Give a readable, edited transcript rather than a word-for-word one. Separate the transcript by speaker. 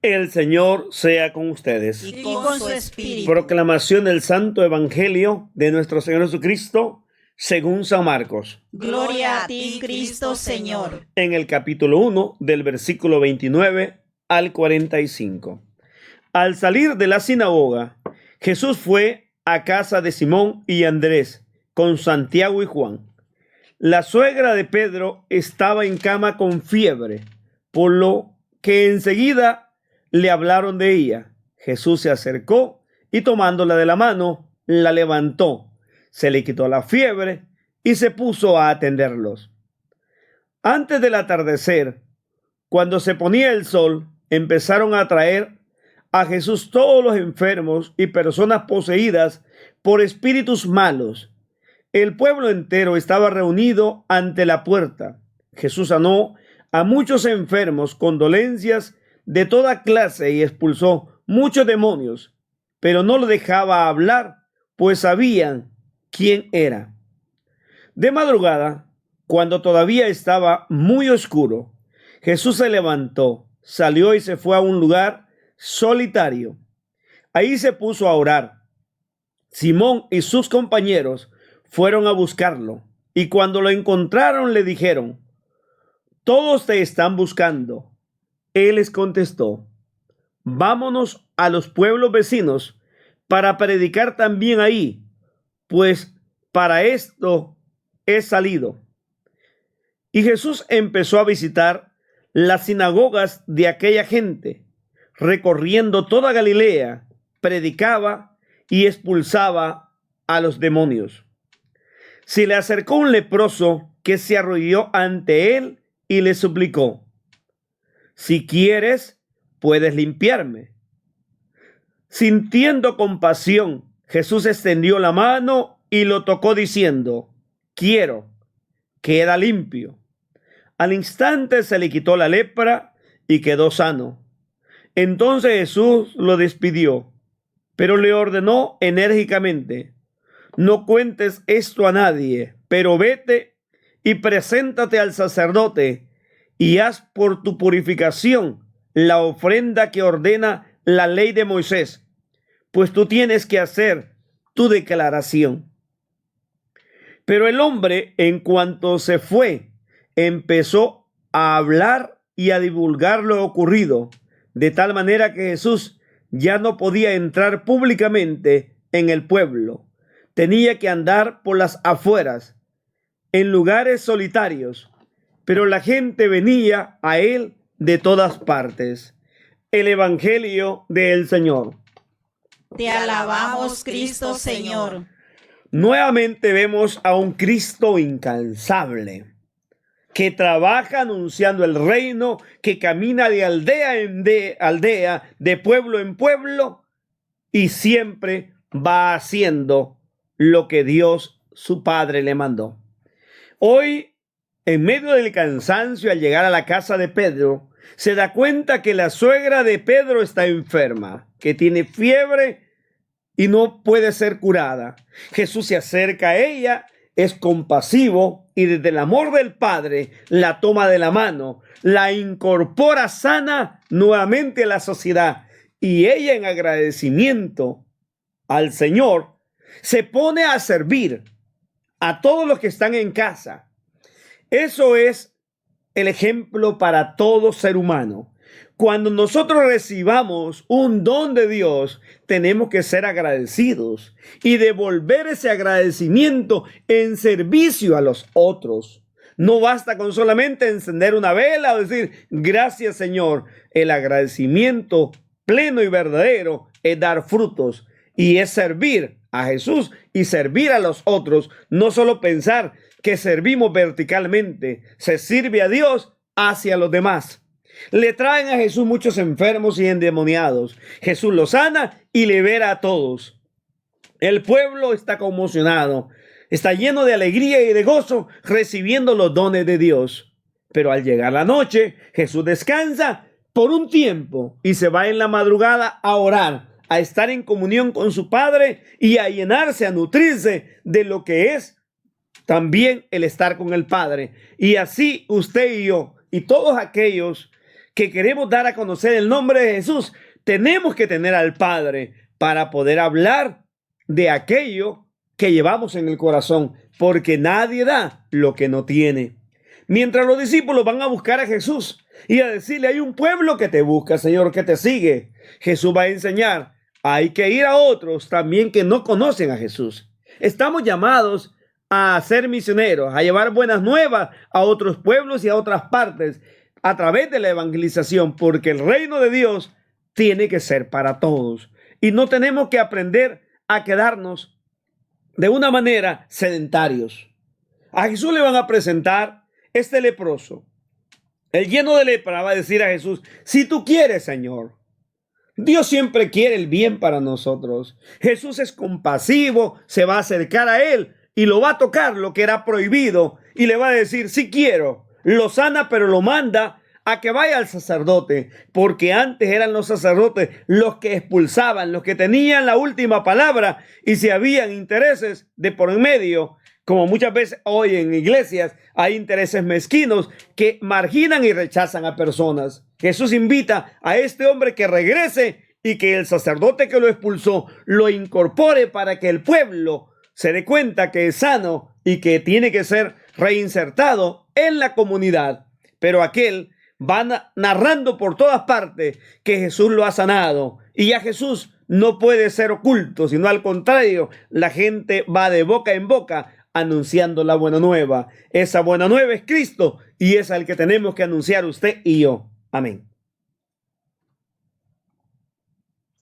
Speaker 1: El Señor sea con ustedes.
Speaker 2: Y con su espíritu.
Speaker 1: Proclamación del Santo Evangelio de nuestro Señor Jesucristo según San Marcos.
Speaker 2: Gloria a ti, Cristo Señor.
Speaker 1: En el capítulo 1, del versículo 29 al 45. Al salir de la sinagoga, Jesús fue a casa de Simón y Andrés con Santiago y Juan. La suegra de Pedro estaba en cama con fiebre, por lo que enseguida le hablaron de ella. Jesús se acercó y tomándola de la mano, la levantó. Se le quitó la fiebre y se puso a atenderlos. Antes del atardecer, cuando se ponía el sol, empezaron a traer a Jesús todos los enfermos y personas poseídas por espíritus malos. El pueblo entero estaba reunido ante la puerta. Jesús sanó a muchos enfermos con dolencias de toda clase y expulsó muchos demonios, pero no lo dejaba hablar, pues sabían quién era. De madrugada, cuando todavía estaba muy oscuro, Jesús se levantó, salió y se fue a un lugar solitario. Ahí se puso a orar. Simón y sus compañeros fueron a buscarlo, y cuando lo encontraron le dijeron: «Todos te están buscando». Él les contestó: «Vámonos a los pueblos vecinos para predicar también ahí, pues para esto he salido». Y Jesús empezó a visitar las sinagogas de aquella gente, recorriendo toda Galilea, predicaba y expulsaba a los demonios. Se le acercó un leproso que se arrodilló ante él y le suplicó: «Si quieres, puedes limpiarme». Sintiendo compasión, Jesús extendió la mano y lo tocó diciendo: «Quiero, queda limpio». Al instante se le quitó la lepra y quedó sano. Entonces Jesús lo despidió, pero le ordenó enérgicamente: «No cuentes esto a nadie, pero vete y preséntate al sacerdote y haz por tu purificación la ofrenda que ordena la ley de Moisés, pues tú tienes que hacer tu declaración». Pero el hombre, en cuanto se fue, empezó a hablar y a divulgar lo ocurrido, de tal manera que Jesús ya no podía entrar públicamente en el pueblo. Tenía que andar por las afueras, en lugares solitarios, pero la gente venía a él de todas partes. El Evangelio del Señor.
Speaker 2: Te alabamos, Cristo Señor.
Speaker 1: Nuevamente vemos a un Cristo incansable, que trabaja anunciando el reino, que camina de aldea en aldea, de pueblo en pueblo, y siempre va haciendo lo que Dios, su Padre, le mandó. Hoy, en medio del cansancio, al llegar a la casa de Pedro, se da cuenta que la suegra de Pedro está enferma, que tiene fiebre y no puede ser curada. Jesús se acerca a ella, es compasivo y desde el amor del Padre la toma de la mano, la incorpora sana nuevamente a la sociedad, y ella, en agradecimiento al Señor, se pone a servir a todos los que están en casa. Eso es el ejemplo para todo ser humano. Cuando nosotros recibamos un don de Dios, tenemos que ser agradecidos y devolver ese agradecimiento en servicio a los otros. No basta con solamente encender una vela o decir: «Gracias, Señor». El agradecimiento pleno y verdadero es dar frutos y es servir a Jesús y servir a los otros. No solo pensar que servimos verticalmente, se sirve a Dios hacia los demás. Le traen a Jesús muchos enfermos y endemoniados. Jesús los sana y libera a todos. El pueblo está conmocionado, está lleno de alegría y de gozo, recibiendo los dones de Dios. Pero al llegar la noche, Jesús descansa por un tiempo y se va en la madrugada a orar, a estar en comunión con su Padre y a llenarse, a nutrirse de lo que es también el estar con el Padre. Y así usted y yo y todos aquellos que queremos dar a conocer el nombre de Jesús, tenemos que tener al Padre para poder hablar de aquello que llevamos en el corazón, porque nadie da lo que no tiene. Mientras los discípulos van a buscar a Jesús y a decirle, hay un pueblo que te busca, Señor, que te sigue, Jesús va a enseñar, hay que ir a otros también que no conocen a Jesús. Estamos llamados a ser misioneros, a llevar buenas nuevas a otros pueblos y a otras partes a través de la evangelización, porque el reino de Dios tiene que ser para todos y no tenemos que aprender a quedarnos de una manera sedentarios. A Jesús le van a presentar este leproso. El lleno de lepra va a decir a Jesús, si tú quieres, Señor. Dios siempre quiere el bien para nosotros. Jesús es compasivo, se va a acercar a él y lo va a tocar lo que era prohibido y le va a decir, si quiero, lo sana, pero lo manda a que vaya al sacerdote, porque antes eran los sacerdotes los que expulsaban, los que tenían la última palabra, y si habían intereses de por en medio, como muchas veces hoy en iglesias hay intereses mezquinos que marginan y rechazan a personas. Jesús invita a este hombre que regrese y que el sacerdote que lo expulsó lo incorpore para que el pueblo se dé cuenta que es sano y que tiene que ser reinsertado en la comunidad. Pero aquel va narrando por todas partes que Jesús lo ha sanado y ya Jesús no puede ser oculto, sino al contrario, la gente va de boca en boca anunciando la buena nueva. Esa buena nueva es Cristo y es al que tenemos que anunciar usted y yo. Amén.